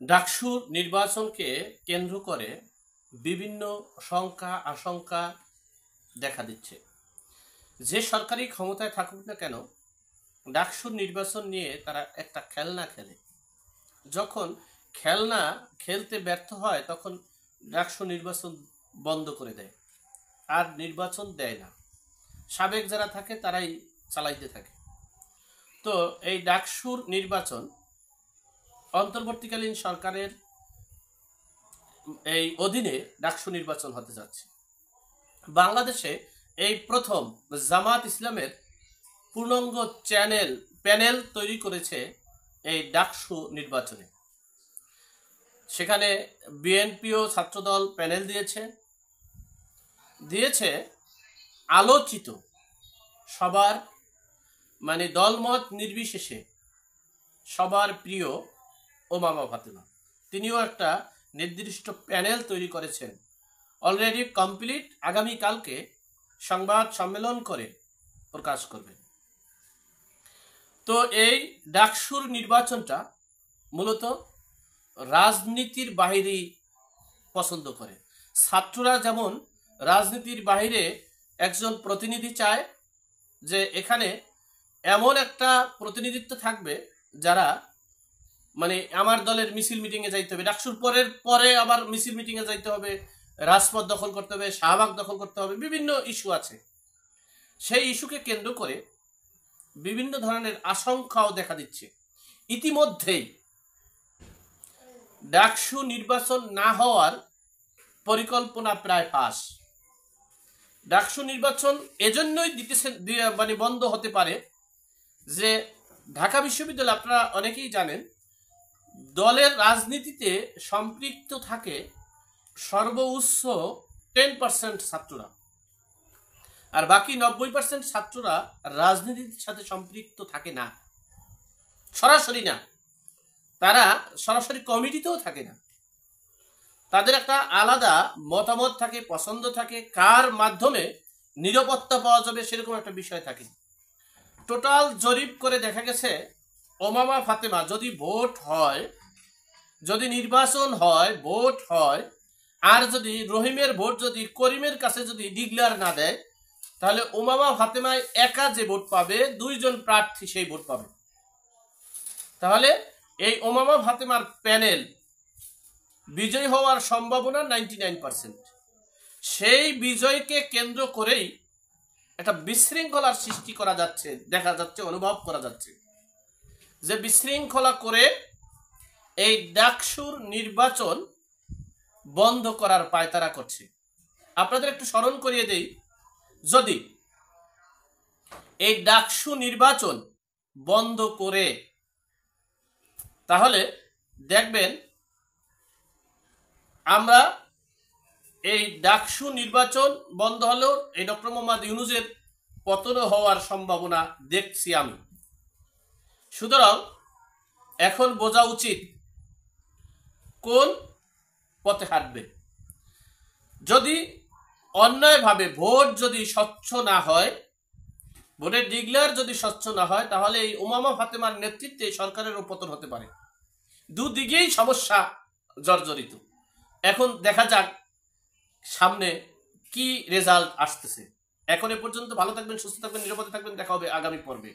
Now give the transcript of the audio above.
ডাকসু নির্বাচনকে কেন্দ্র করে বিভিন্ন শঙ্কা আশঙ্কা দেখা দিচ্ছে। যে সরকারি ক্ষমতায় থাকুক না কেন, ডাকসুর নির্বাচন নিয়ে তারা একটা খেলনা খেলে। যখন খেলনা খেলতে ব্যর্থ হয় তখন ডাকসু নির্বাচন বন্ধ করে দেয়, আর নির্বাচন দেয় না। সাবেক যারা থাকে তারাই চালাইতে থাকে। তো এই ডাকসুর নির্বাচন অন্তর্বর্তীকালীন সরকারের এই অধীনে ডাকসু নির্বাচন হতে যাচ্ছে। বাংলাদেশে এই প্রথম জামাত ইসলামের পূর্ণাঙ্গ প্যানেল তৈরি করেছে এই ডাকসু নির্বাচনে। সেখানে বিএনপিও ছাত্রদল প্যানেল দিয়েছে আলোচিত, সবার দলমত নির্বিশেষে সবার প্রিয় ওমামা ফাতেমা। তিনিও একটা নির্দিষ্ট প্যানেল তৈরি করেছেন, অলরেডি কমপ্লিট। আগামীকালকে সংবাদ সম্মেলন করে প্রকাশ করবেন। তো এই ডাকসুর নির্বাচনটা মূলত রাজনীতির বাহিরেই পছন্দ করে। ছাত্ররা যেমন রাজনীতির বাহিরে একজন প্রতিনিধি চায়, যে এখানে এমন একটা প্রতিনিধিত্ব থাকবে যারা আমার দলের মিছিল মিটিংয়ে যাইতে হবে, ডাকসুর পরে আবার মিছিল মিটিংয়ে যাইতে হবে, রাজপথ দখল করতে হবে, শাহবাগ দখল করতে হবে, বিভিন্ন ইস্যু আছে। সেই ইস্যুকে কেন্দ্র করে বিভিন্ন ধরনের আশঙ্কাও দেখা দিচ্ছে। ইতিমধ্যেই ডাকসু নির্বাচন না হওয়ার পরিকল্পনা প্রায় ফাঁস। ডাকসু নির্বাচন এজন্যই বন্ধ হতে পারে যে ঢাকা বিশ্ববিদ্যালয়, আপনারা অনেকেই জানেন, দলের রাজনীতিতে সম্পৃক্ত থাকে সর্বোচ্চ 10% ছাত্ররা, আর বাকি 90% ছাত্ররা রাজনীতির সাথে সম্পৃক্ত থাকে না, সরাসরি না। তারা সরাসরি কমিটিতেও থাকে না। তাদের একটা আলাদা মতামত থাকে, পছন্দ থাকে, কার মাধ্যমে নিরাপত্তা পাওয়া যাবে সেরকম একটা বিষয় থাকে। টোটাল জরিপ করে দেখা গেছে ওমামা ফাতেমা যদি ভোট হয়, যদি নির্বাচন হয়, ভোট হয়, আর যদি রহিমের ভোট যদি করিমের কাছে যদি ডিক্লেয়ার না দেয়, তাহলে ওমামা ফাতেমায় একা যে ভোট পাবে, 2 জন প্রার্থী সেই ভোট পাবে। তাহলে এই ওমামা ফাতেমার প্যানেল বিজয় হওয়ার সম্ভাবনা 99%। সেই বিজয়কে কেন্দ্র করেই একটা বিশৃঙ্খলার সৃষ্টি করা যাচ্ছে, দেখা যাচ্ছে, অনুভব করা যাচ্ছে, যে বিশৃঙ্খলা করে এই ডাকসুর নির্বাচন বন্ধ করার পায়তারা করছে। আপনাদের একটু স্মরণ করিয়ে দেই, যদি এই ডাকসু নির্বাচন বন্ধ করে, তাহলে দেখবেন আমরা এই ডাকসু নির্বাচন বন্ধ হলেও এই ডক্টর মোহাম্মদ ইউনূসের পতন হওয়ার সম্ভাবনা দেখছি আমি। সুতরাং এখন বোঝা উচিত কোন পথে হাঁটবে। যদি অন্যায়ভাবে ভোট যদি স্বচ্ছ না হয়, ভোটের ডিক্লেয়ার যদি স্বচ্ছ না হয়, তাহলে এই ওমামা ফাতেমার নেতৃত্বে সরকারের পতন হতে পারে। দুদিকেই সমস্যা জর্জরিত। এখন দেখা যাক সামনে কি রেজাল্ট আসতেছে। এখন এ পর্যন্ত ভালো থাকবেন, সুস্থ থাকবেন, নিরাপদে থাকবেন। দেখা হবে আগামী পর্বে।